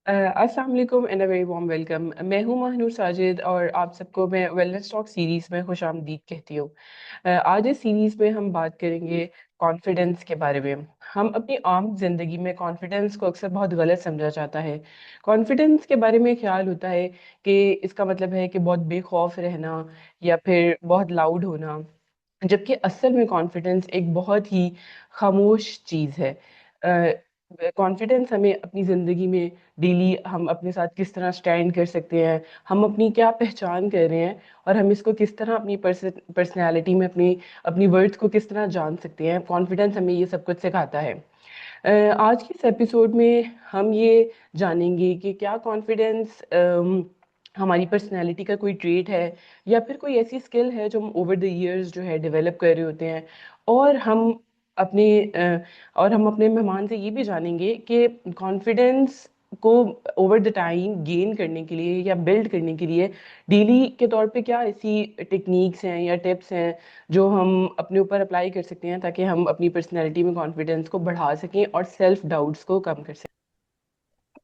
अस्सलाम वालेकुम and a very warm welcome. मैं हूं महानूर साजिद और आप सबको मैं वेलनेस टॉक सीरीज़ में खुशामदीद कहती हूँ। आज इस सीरीज़ में हम बात करेंगे कॉन्फिडेंस के बारे में। हम अपनी आम जिंदगी में कॉन्फिडेंस को अक्सर बहुत गलत समझा जाता है। कॉन्फिडेंस के बारे में ख्याल होता है कि इसका मतलब है कि बहुत बेखौफ रहना या फिर बहुत लाउड होना, जबकि असल में कॉन्फिडेंस एक बहुत ही खामोश चीज़ है। कॉन्फिडेंस हमें अपनी ज़िंदगी में डेली हम अपने साथ किस तरह स्टैंड कर सकते हैं, हम अपनी क्या पहचान कर रहे हैं और हम इसको किस तरह अपनी पर्सनैलिटी में अपनी अपनी वर्थ को किस तरह जान सकते हैं। कॉन्फिडेंस हमें ये सब कुछ सिखाता है। आज के इस एपिसोड में हम ये जानेंगे कि क्या कॉन्फिडेंस हमारी पर्सनैलिटी का कोई ट्रेट है या फिर कोई ऐसी स्किल है जो हम ओवर द इयर्स जो है डेवलप कर रहे होते हैं। और हम अपने और हम अपने मेहमान से ये भी जानेंगे कि कॉन्फिडेंस को ओवर द टाइम गेन करने के लिए या बिल्ड करने के लिए डेली के तौर पे क्या ऐसी टेक्निक्स हैं या टिप्स हैं जो हम अपने ऊपर अप्लाई कर सकते हैं ताकि हम अपनी पर्सनैलिटी में कॉन्फिडेंस को बढ़ा सकें और सेल्फ डाउट्स को कम कर सकें।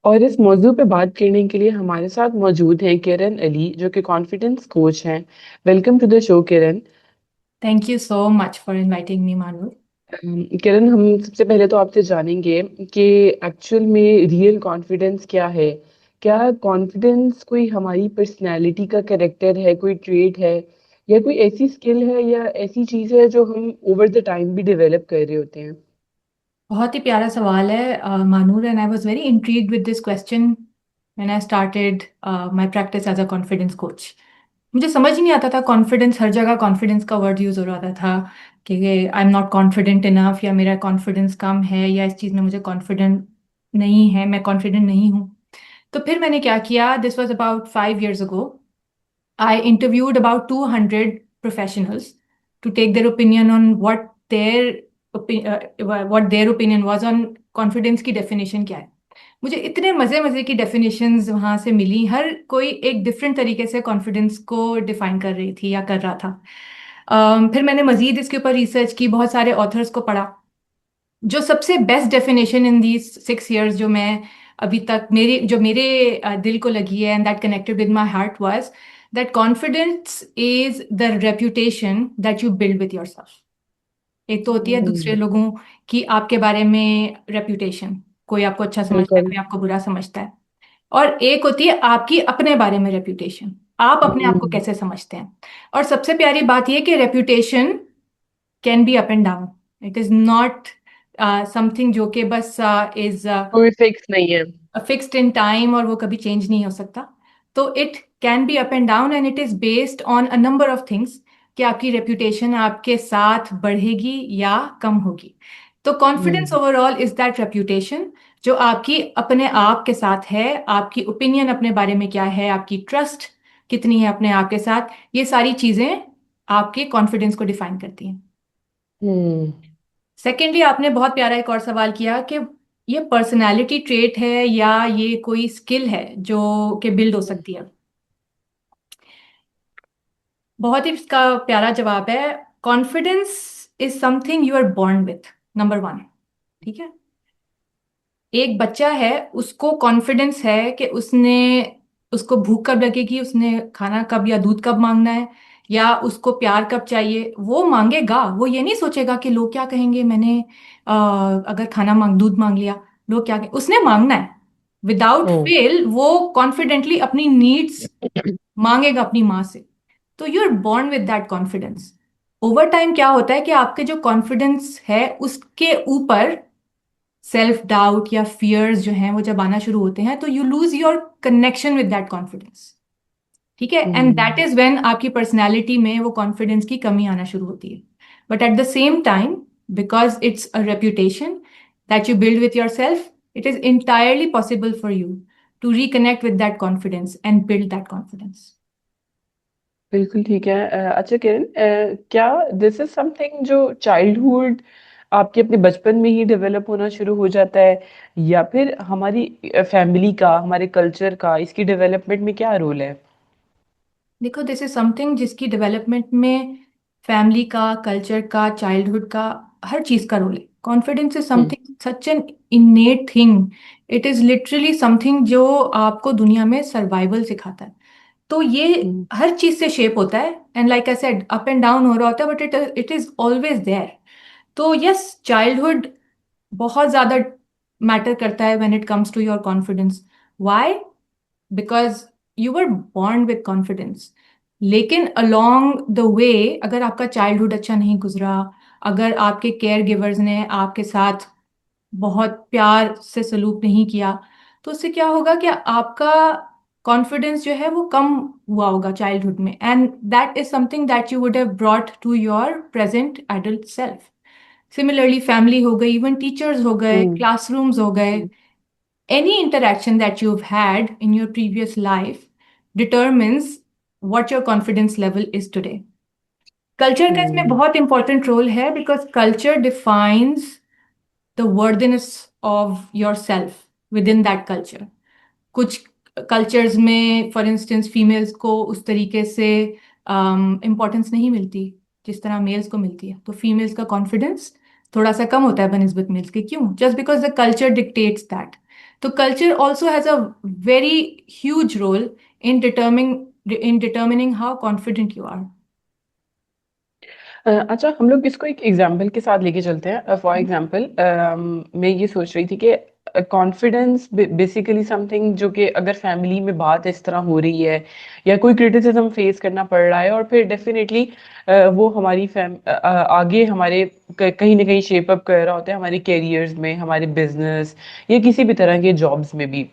और इस मौजू पे बात करने के लिए हमारे साथ मौजूद हैं किरण अली, जो कि कॉन्फिडेंस कोच हैं। Welcome to the show Kiran. Thank you so much for inviting me, Manu. Kiran, हम सबसे पहले तो आपसे जानेंगे कि एक्चुअल में रियल कॉन्फिडेंस क्या है। क्या कॉन्फिडेंस कोई हमारी पर्सनैलिटी का कैरेक्टर है, कोई ट्रेट है, या कोई ऐसी स्किल है या ऐसी चीज़ है जो हम ओवर द टाइम भी डेवलप कर रहे होते हैं। बहुत ही प्यारा सवाल है Manoor and I was very intrigued with this question when I started my practice as a confidence coach. मुझे समझ ही नहीं आता था, कॉन्फिडेंस हर जगह कॉन्फिडेंस का वर्ड यूज हो रहा था कि I am not confident enough, या मेरा कॉन्फिडेंस कम है, या इस चीज़ में मुझे कॉन्फिडेंट नहीं है, मैं कॉन्फिडेंट नहीं हूँ। तो फिर मैंने क्या किया, this was about 5 years ago. I interviewed about 200 professionals to take their opinion on what their opinion was on confidence की definition क्या है। मुझे इतने मजे मजे की डेफिनेशंस वहां से मिली, हर कोई एक डिफरेंट तरीके से कॉन्फिडेंस को डिफाइन कर रही थी या कर रहा था। फिर मैंने मजीद इसके ऊपर रिसर्च की, बहुत सारे ऑथर्स को पढ़ा। जो सबसे best definition in these 6 years जो मैं अभी तक मेरे दिल को लगी है and that connected with my heart was that confidence is the reputation that you build with yourself. एक तो होती है दूसरे हम्म। लोगों की आपके बारे में रेप्यूटेशन, कोई आपको अच्छा समझता है, बिल्कुल। कोई आपको बुरा समझता है। और एक होती है आपकी अपने बारे में रेप्यूटेशन, आप अपने आप को हम्म। कैसे समझते हैं। और सबसे प्यारी बात यह कि reputation can be up and down, it is not something जो कि बस इज कोई फिक्स नहीं है। फिक्स्ड इन टाइम और वो कभी चेंज नहीं हो सकता। तो it can be up and down and it is based on a number of things कि आपकी रेप्यूटेशन आपके साथ बढ़ेगी या कम होगी। तो confidence hmm. Overall is that reputation जो आपकी अपने आप के साथ है, आपकी ओपिनियन अपने बारे में क्या है, आपकी ट्रस्ट कितनी है अपने आप के साथ, ये सारी चीजें आपके कॉन्फिडेंस को डिफाइन करती हैं। हम्म। सेकेंडली, आपने बहुत प्यारा एक और सवाल किया कि ये पर्सनालिटी ट्रेट है या ये कोई स्किल है जो कि बिल्ड हो सकती है। बहुत ही इसका प्यारा जवाब है, confidence is something you are born with, number one. ठीक है, एक बच्चा है, उसको कॉन्फिडेंस है कि उसको भूख कब लगेगी, उसने खाना कब या दूध कब मांगना है, या उसको प्यार कब चाहिए, वो मांगेगा। वो ये नहीं सोचेगा कि लोग क्या कहेंगे, मैंने अगर दूध मांग लिया, लोग क्या कहेंगे। उसने मांगना है विदाउट ओ। फेल, वो कॉन्फिडेंटली अपनी नीड्स मांगेगा अपनी माँ से। तो you are born with that confidence. Over time क्या होता है कि आपके जो कॉन्फिडेंस है उसके ऊपर सेल्फ डाउट या फियर्स जो हैं वो जब आना शुरू होते हैं, तो you lose your connection with that confidence. ठीक है, and that hmm. Is when आपकी पर्सनैलिटी में वो कॉन्फिडेंस की कमी आना शुरू होती है। But at the same time, because it's a reputation that you build with yourself, it is entirely possible for you to reconnect with that confidence and build that confidence. बिल्कुल ठीक है। अच्छा किरण, क्या दिस इज समथिंग जो childhood आपके अपने बचपन में ही डेवलप होना शुरू हो जाता है, या फिर हमारी फैमिली का, हमारे कल्चर का इसकी डेवलपमेंट में क्या रोल है? देखो, दिस इज समथिंग जिसकी डेवलपमेंट में फैमिली का, कल्चर का, चाइल्डहुड का, हर चीज का रोल है। Confidence is hmm. Something such an इनेट thing, it is literally something जो आपको दुनिया में सर्वाइवल सिखाता है। तो ये हम्म। हर चीज से शेप होता है, and like I said up and down हो रहा होता है, but it is always there. तो यस, चाइल्डहुड बहुत ज्यादा मैटर करता है when it comes to your confidence. Why? Because you were born with confidence. लेकिन अलोंग द वे, अगर आपका चाइल्डहुड अच्छा नहीं गुजरा, अगर आपके केयर गिवर्स ने आपके साथ बहुत प्यार से सलूक नहीं किया, तो उससे क्या होगा कि आपका कॉन्फिडेंस जो है वो कम हुआ होगा चाइल्डहुड में, and that is something that you would have brought to your present adult self. Similarly family हो गई, इवन टीचर्स हो गए, हम्म। क्लासरूम्स हो गए, हम्म। any interaction that you've had in your previous life determines what your confidence level is today. Culture का इसमें हम्म। बहुत important role है, because culture defines the worthiness of your self with in that culture. कुछ cultures में for instance females को उस तरीके से इम्पोर्टेंस नहीं मिलती जिस तरह मेल्स को मिलती है, तो फीमेल्स का कॉन्फिडेंस थोड़ा सा कम होता है बनस्बत मेल्स के। क्यों? Just because the culture dictates that. तो culture also has a very huge role in determining how confident you are. अच्छा, हम लोग इसको एक एग्जाम्पल के साथ लेके चलते हैं। फॉर एग्जाम्पल, मैं ये सोच रही थी कि कॉन्फिडेंस बेसिकली समथिंग जो कि अगर फैमिली में बात इस तरह हो रही है या कोई क्रिटिसिज्म फेस करना पड़ रहा है, और फिर डेफिनेटली वो हमारी आगे हमारे कहीं ना कहीं शेप अप कर रहा होता है हमारे कैरियर्स में, हमारे बिजनेस या किसी भी तरह के जॉब्स में भी।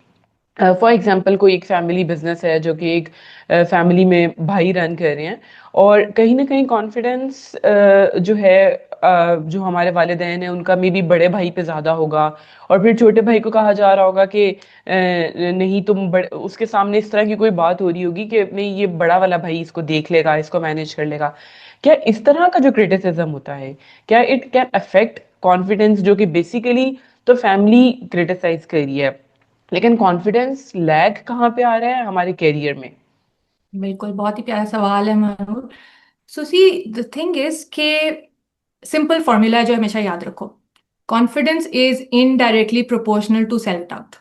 फॉर एग्जाम्पल, कोई एक फैमिली बिजनेस है जो कि एक फैमिली में भाई रन कर रहे हैं, और कहीं ना कहीं कॉन्फिडेंस जो है जो हमारे वालिदैन हैं उनका मे बी बड़े भाई पे ज़्यादा होगा, और फिर छोटे भाई को कहा जा रहा होगा कि नहीं तुम उसके सामने इस तरह की कोई बात हो रही होगी कि नहीं ये बड़ा वाला भाई इसको देख लेगा, इसको मैनेज कर लेगा। क्या इस तरह का जो क्रिटिसिज्म होता है, क्या इट कैन अफेक्ट कॉन्फिडेंस, जो कि बेसिकली तो फैमिली क्रिटिसाइज कर रही है, लेकिन कॉन्फिडेंस लैग कहाँ पे आ रहा है हमारे करियर में? बिल्कुल, बहुत ही प्यारा सवाल है Manoj. So see, the thing is के सिंपल फॉर्मूला है जो हमेशा याद रखो। Confidence is indirectly proportional to self doubt.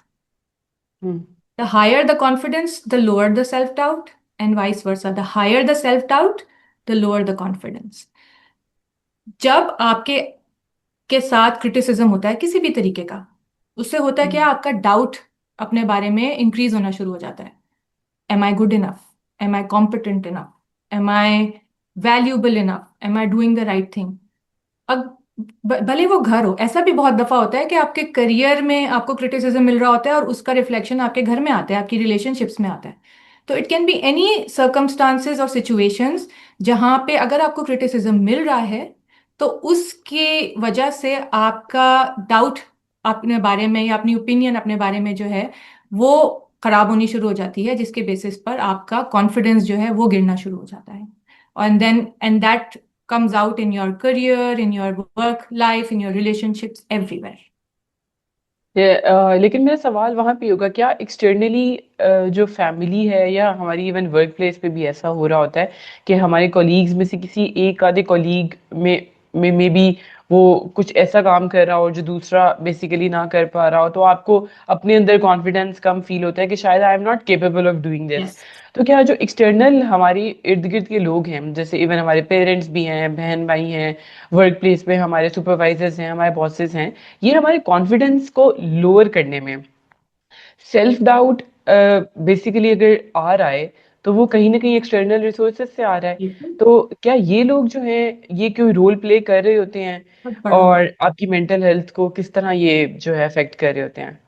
Hmm. The higher the confidence, the lower the self doubt, and vice versa. The higher the self doubt, the lower the confidence. जब आपके के साथ criticism होता है किसी भी तरीके का, उससे होता है क्या, हम्म। आपका डाउट अपने बारे में इंक्रीज होना शुरू हो जाता है। Am I good enough? Am I competent enough? Am I valuable enough? Am I doing the right thing? अब भले वो घर हो, ऐसा भी बहुत दफा होता है कि आपके करियर में आपको क्रिटिसिज्म मिल रहा होता है और उसका रिफ्लेक्शन आपके घर में आता है, आपकी रिलेशनशिप्स में आता है। तो it can be any circumstances और सिचुएशंस जहां पे अगर आपको क्रिटिसिज्म मिल रहा है, तो उसकी वजह से आपका डाउट अपने बारे में या अपनी ओपिनियन अपने बारे में जो है वो खराब होनी शुरू हो जाती है, जिसके बेसिस पर आपका कॉन्फिडेंस जो है वो गिरना शुरू हो जाता है। And that comes out in your career, in your work life, in your relationships, everywhere. लेकिन मेरा सवाल वहां पे होगा, क्या एक्सटर्नली जो फैमिली है या हमारी इवन वर्क प्लेस पे भी ऐसा हो रहा होता है कि हमारे कॉलीग्स में से किसी एक आधे कॉलीग में भी वो कुछ ऐसा काम कर रहा हो जो दूसरा बेसिकली ना कर पा रहा हो, तो आपको अपने अंदर कॉन्फिडेंस कम फील होता है कि शायद आई am not capable of doing this. Yes. तो क्या जो एक्सटर्नल हमारी इर्द गिर्द के लोग हैं, जैसे इवन हमारे पेरेंट्स भी हैं, बहन भाई हैं, वर्क प्लेस पे हमारे सुपरवाइजर्स हैं, हमारे बॉसेस हैं, ये हमारे कॉन्फिडेंस को लोअर करने में, सेल्फ डाउट बेसिकली अगर आ रहा है तो वो कहीं ना कहीं एक्सटर्नल रिसोर्सेज से आ रहा है, बिल्कुल। तो क्या ये लोग जो हैं ये कोई रोल प्ले कर रहे होते हैं, बहुत बड़ा। और आपकी मेंटल हेल्थ को किस तरह ये जो है अफेक्ट कर रहे होते हैं?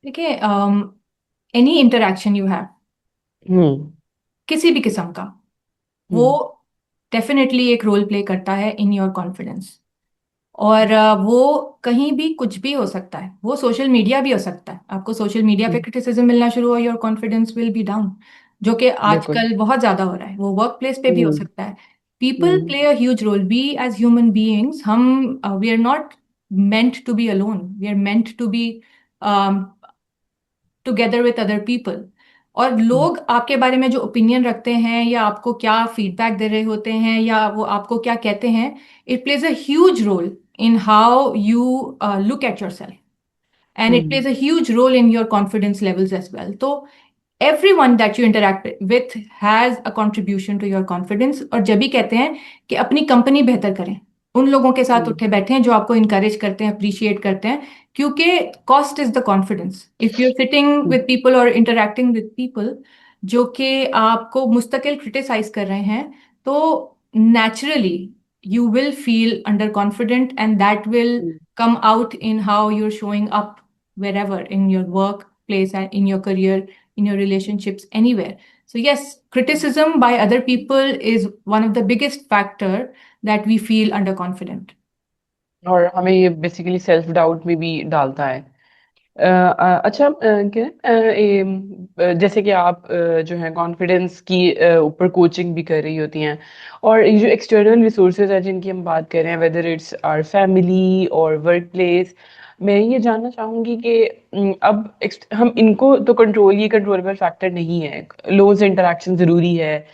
देखिए, any interaction you have hmm. किसी भी किस्म का, वो हम्म। डेफिनेटली एक रोल प्ले करता है इन योर कॉन्फिडेंस। और वो कहीं भी कुछ भी हो सकता है, वो सोशल मीडिया भी हो सकता है। आपको सोशल मीडिया पे हम्म। क्रिटिसिज्म मिलना शुरू हो, your confidence will be down, जो कि बिल्कुल। आजकल बहुत ज्यादा हो रहा है। वो वर्क प्लेस पे भी हो हम्म। सकता है। People hmm. Play a huge role. We as human beings, हम we are not meant to be alone, we are meant to be together with other people. और लोग आपके बारे में जो ओपिनियन रखते हैं या आपको क्या फीडबैक दे रहे होते हैं या वो आपको क्या कहते हैं, it plays a huge role in how you look at yourself, and it hmm plays a huge role in your confidence levels as well. So everyone that you interact with has a contribution to your confidence. और जब भी कहते हैं कि अपनी company बेहतर करें, उन लोगों के साथ हम्म उठे बैठे हैं जो आपको इंकरेज करते हैं, अप्रिशिएट करते हैं, क्योंकि cost is the confidence. If you are sitting hmm with people और इंटरेक्टिंग विद पीपल जो कि आपको मुस्तकिल क्रिटिसाइज कर रहे हैं, तो naturally you will feel underconfident, and that will hmm come out in how you're showing up wherever, in your workplace and in your career, in your relationships, anywhere. So yes, criticism by other people is one of the biggest factor that we feel underconfident. और हमें ये basically self doubt में भी डालता है। अच्छा, क्या जैसे कि आप जो है कॉन्फिडेंस की ऊपर कोचिंग भी कर रही होती हैं, और ये जो एक्सटर्नल रिसोर्सेज हैं जिनकी हम बात कर रहे हैं, वेदर इट्स आवर फैमिली और वर्क प्लेस, मैं ये जानना चाहूंगी कि अब हम इनको तो कंट्रोल, ये कंट्रोलेबल फैक्टर नहीं है। लोगों से इंटरेक्शन जरूरी है,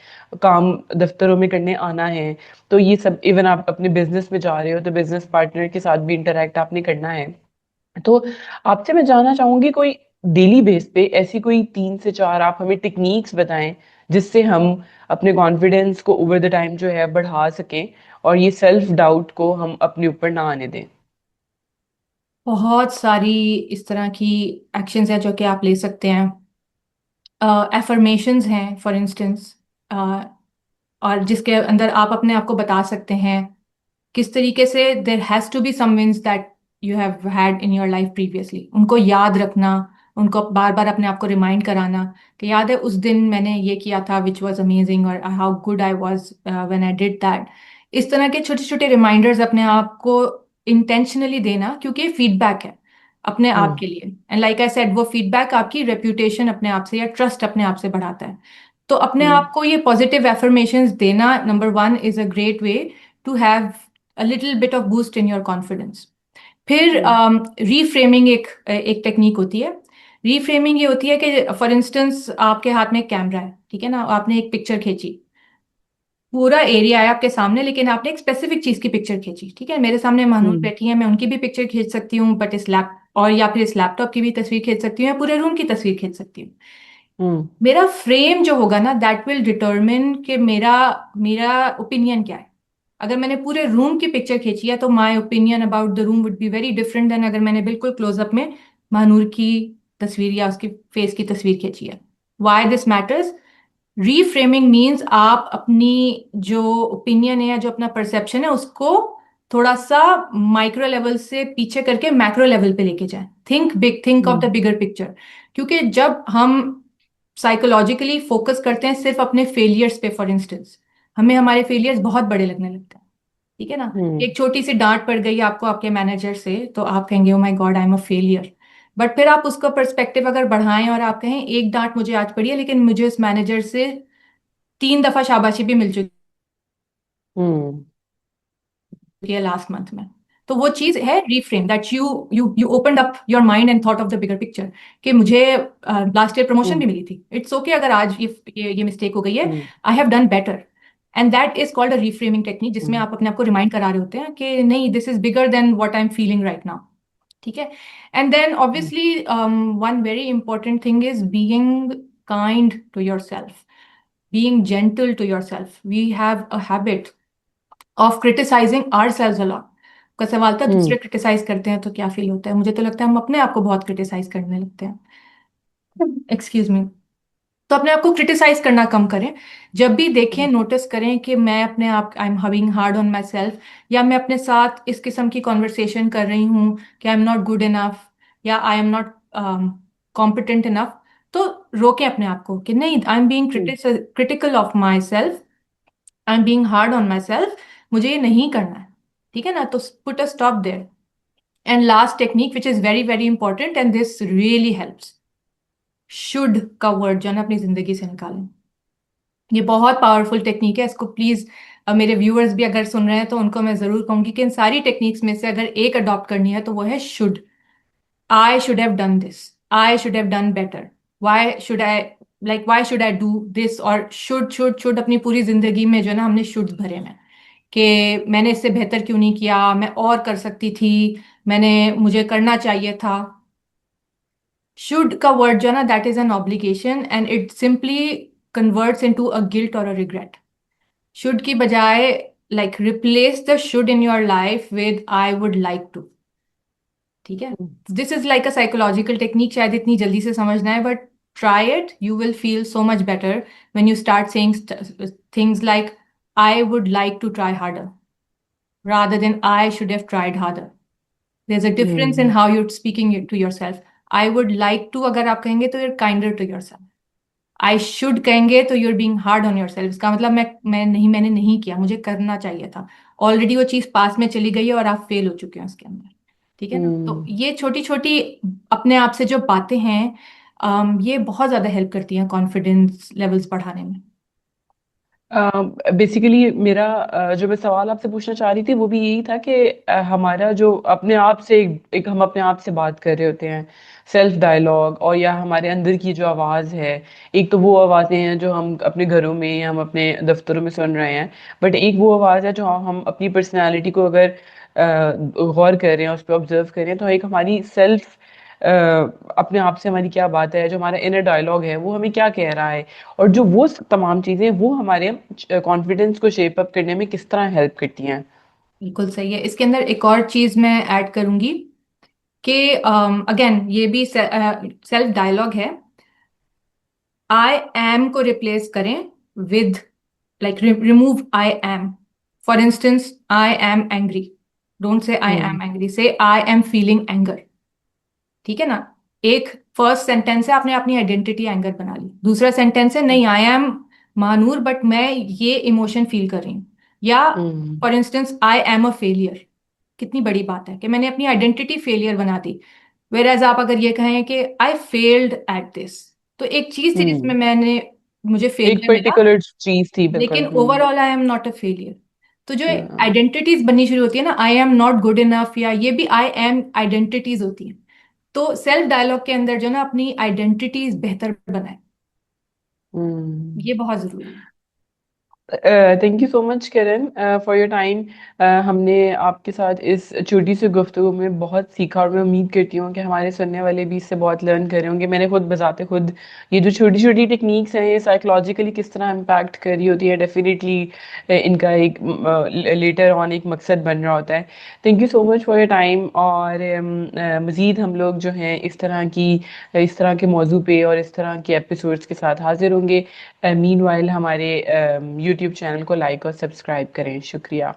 काम दफ्तरों में करने आना है, तो ये सब, इवन आप अपने बिजनेस में जा रहे हो तो बिजनेस पार्टनर के साथ भी इंटरेक्ट आपने करना है। तो आपसे मैं जानना चाहूंगी, कोई डेली बेस पे ऐसी कोई 3 से 4 आप हमें टेक्निक्स बताएं जिससे हम अपने कॉन्फिडेंस को ओवर द टाइम जो है बढ़ा सकें, और ये सेल्फ डाउट को हम अपने ऊपर ना आने दें। बहुत सारी इस तरह की एक्शंस हैं जो कि आप ले सकते हैं। एफर्मेशंस हैं फॉर इंस्टेंस, और जिसके अंदर आप अपने आप को बता सकते हैं किस तरीके से there has to be some wins that you have had in your life previously, उनको याद रखना, उनको बार बार अपने आप को रिमाइंड कराना कि याद है उस दिन मैंने ये किया था विच वॉज अमेजिंग, और how good I was when I did that. इस तरह के छोटे छोटे रिमाइंडर्स अपने आप को इंटेंशनली देना, क्योंकि फीडबैक है अपने आप हम्म के लिए। एंड लाइक आई सेड, वो फीडबैक आपकी रेप्यूटेशन अपने आप से या ट्रस्ट अपने आप से बढ़ाता है। तो अपने हम्म आप को ये पॉजिटिव एफर्मेशंस देना, number one, is a great way to have a little bit of boost in your confidence. फिर हम्म रीफ्रेमिंग एक एक टेक्निक होती है। रीफ्रेमिंग ये होती है कि फॉर इंस्टेंस आपके हाथ में एक कैमरा है, ठीक है ना, आपने एक पिक्चर खींची, पूरा एरिया है आपके सामने, लेकिन आपने एक स्पेसिफिक चीज की पिक्चर खींची, ठीक है, मेरे सामने महानूर हम्म बैठी है, मैं उनकी भी पिक्चर खींच सकती हूँ, बट इस लैप और या फिर इस लैपटॉप की भी तस्वीर खींच सकती हूँ, या पूरे रूम की तस्वीर खींच सकती हूँ। हम्म मेरा फ्रेम जो होगा ना, दैट विल डिटरमिन कि मेरा मेरा ओपिनियन क्या है। अगर मैंने पूरे रूम की पिक्चर खींची है तो my opinion about the room would be very different then अगर मैंने बिल्कुल क्लोजअप में महानूर की तस्वीर या उसकी फेस की तस्वीर खींची है। Why this matters? Reframing means आप अपनी जो ओपिनियन है या जो अपना परसेप्शन है उसको थोड़ा सा माइक्रो लेवल से पीछे करके मैक्रो लेवल पे लेके जाएं। Think big, think of the hmm bigger picture. क्योंकि जब हम साइकोलॉजिकली फोकस करते हैं सिर्फ अपने फेलियर्स पे, फॉर इंस्टेंस, हमें हमारे फेलियर्स बहुत बड़े लगने लगते हैं, ठीक है ना। हम्म एक छोटी सी डांट पड़ गई आपको आपके मैनेजर से तो आप कहेंगे oh my God, I am a failure. But फिर आप उसका पर्सपेक्टिव अगर बढ़ाएं और आप कहें एक डांट मुझे आज पड़ी है, लेकिन मुझे इस मैनेजर से 3 दफा शाबाशी भी मिल चुकी हम्म है लास्ट मंथ में। तो वो चीज है reframe, that you you you opened up your mind and thought of the bigger picture, कि मुझे लास्ट ईयर प्रमोशन हम्म भी मिली थी, इट्स ओके अगर आज ये मिस्टेक हो गई है, hmm I have done better. And that is called a reframing technique, जिसमें हम्म आप अपने आप को रिमाइंड करा रहे होते हैं कि नहीं, this is bigger than what I am feeling right now, ठीक है। And then obviously one very important thing is being kind to yourself, being gentle to yourself. We have a habit of criticizing ourselves a lot. का सवाल था हम्म दूसरे criticise करते हैं तो क्या फील होता है, मुझे तो लगता है हम अपने आप को बहुत क्रिटिसाइज करने लगते हैं। Excuse me. तो अपने आप को क्रिटिसाइज करना कम करें। जब भी देखें, नोटिस करें कि मैं अपने आप, I am having hard on my self, या मैं अपने साथ इस किस्म की कॉन्वर्सेशन कर रही हूँ कि I am not good enough या I am not competent enough, तो रोकें अपने आप को कि नहीं, I am being hmm critical of myself, I am being hard on myself, मुझे ये नहीं करना है, ठीक है ना। तो put a stop there. And last technique which is very very important and this really helps, should का वर्ड जो है ना अपनी जिंदगी से निकालें। ये बहुत पावरफुल टेक्निक है, इसको प्लीज मेरे व्यूअर्स भी अगर सुन रहे हैं तो उनको मैं जरूर कहूंगी कि इन सारी टेक्निक्स में से अगर एक अडॉप्ट करनी है तो वो है should. I should have done this, I should have done better, why should I, like why should I do this, और शुड शुड शुड अपनी पूरी जिंदगी में जो है ना हमने शुड भरे में, कि मैंने इससे बेहतर क्यों नहीं किया, मैं और कर सकती थी, मुझे करना चाहिए था। शुड का वर्ड जो है ना, that is an obligation and it simply converts into a guilt और अ रिग्रेट। शुड की बजाय like replace the should in your life with I would like to. ठीक है, this is like a psychological technique, शायद इतनी जल्दी से समझना है, but try it, you will feel so much better when you start saying things like I would like to try harder rather than I should have tried harder. There's a difference in hmm how you're speaking it to yourself. I would like to अगर आप कहेंगे तो you're kinder to yourself. I should कहेंगे तो you're being hard on yourself. इसका मतलब मैंने नहीं किया, मुझे करना चाहिए था। ऑलरेडी वो चीज पास में चली गई है और आप फेल हो चुके हैं उसके अंदर। ठीक है ना, तो हम्म। ये छोटी छोटी अपने आप से जो बातें हैं, ये बहुत ज्यादा हेल्प करती हैं कॉन्फिडेंस लेवल्स बढ़ाने में। बेसिकली मेरा जो मैं सवाल आपसे पूछना चाह रही थी वो भी यही था कि हमारा जो अपने आप से एक हम अपने आप से बात कर रहे होते हैं, सेल्फ डायलॉग, और या हमारे अंदर की जो आवाज़ है, एक तो वो आवाज़ें हैं जो हम अपने घरों में या हम अपने दफ्तरों में सुन रहे हैं, बट एक वो आवाज़ है जो हम अपनी पर्सनैलिटी को अगर गौर कर रहे हैं, उस पर ऑब्जर्व कर रहे हैं, तो एक हमारी सेल्फ अपने आप से हमारी क्या बात है, जो हमारा इनर डायलॉग है वो हमें क्या कह रहा है, और जो वो तमाम चीजें वो हमारे कॉन्फिडेंस को शेप अप करने में किस तरह हेल्प करती हैं। बिल्कुल सही है। इसके अंदर एक और चीज मैं ऐड करूंगी कि अगेन ये भी सेल्फ डायलॉग है। आई एम को रिप्लेस करें with, like remove I am. For instance, I am angry, don't say I hmm am angry, से आई एम फीलिंग एंगर। ठीक है ना, एक फर्स्ट सेंटेंस है आपने अपनी आइडेंटिटी एंगर बना ली, दूसरा सेंटेंस है नहीं आई एम महानूर बट मैं ये इमोशन फील कर रही हूँ। या hmm for instance I am a failure, कितनी बड़ी बात है कि मैंने अपनी आइडेंटिटी फेलियर बना दी। वेर एज आप अगर ये कहें कि आई फेल्ड एट दिस, तो एक चीज थी जिसमें हम्म। मुझे एक फेलियर मिला, पर्टिकुलर चीज थी, बिल्कुल। लेकिन overall I am not a failure. तो जो हाँ। आइडेंटिटीज बननी शुरू होती है ना, आई एम नॉट गुड इनफ, या ये भी आई एम आइडेंटिटीज होती हैं। तो सेल्फ डायलॉग के अंदर जो ना अपनी आइडेंटिटीज बेहतर बनाए, हम्म। ये बहुत जरूरी है। Thank you so much Kiran for your time. हमने आपके साथ इस छोटी सी गुफ्तगू में बहुत सीखा, और मैं उम्मीद करती हूँ कि हमारे सुनने वाले भी इससे बहुत लर्न कर रहे होंगे। मैंने खुद बजाते खुद ये जो छोटी छोटी टेक्निक्स हैं, ये साइकोलॉजिकली किस तरह इम्पैक्ट कर रही होती है, डेफिनेटली इनका एक लेटर ऑन एक मकसद बन रहा होता है। Thank you so much for your time, और मज़ीद हम लोग जो हैं इस तरह के मौजू पे और इस तरह के एपिसोड्स के साथ हाजिर होंगे। मीनवाइल हमारे यूट्यूब चैनल को लाइक और सब्सक्राइब करें। शुक्रिया।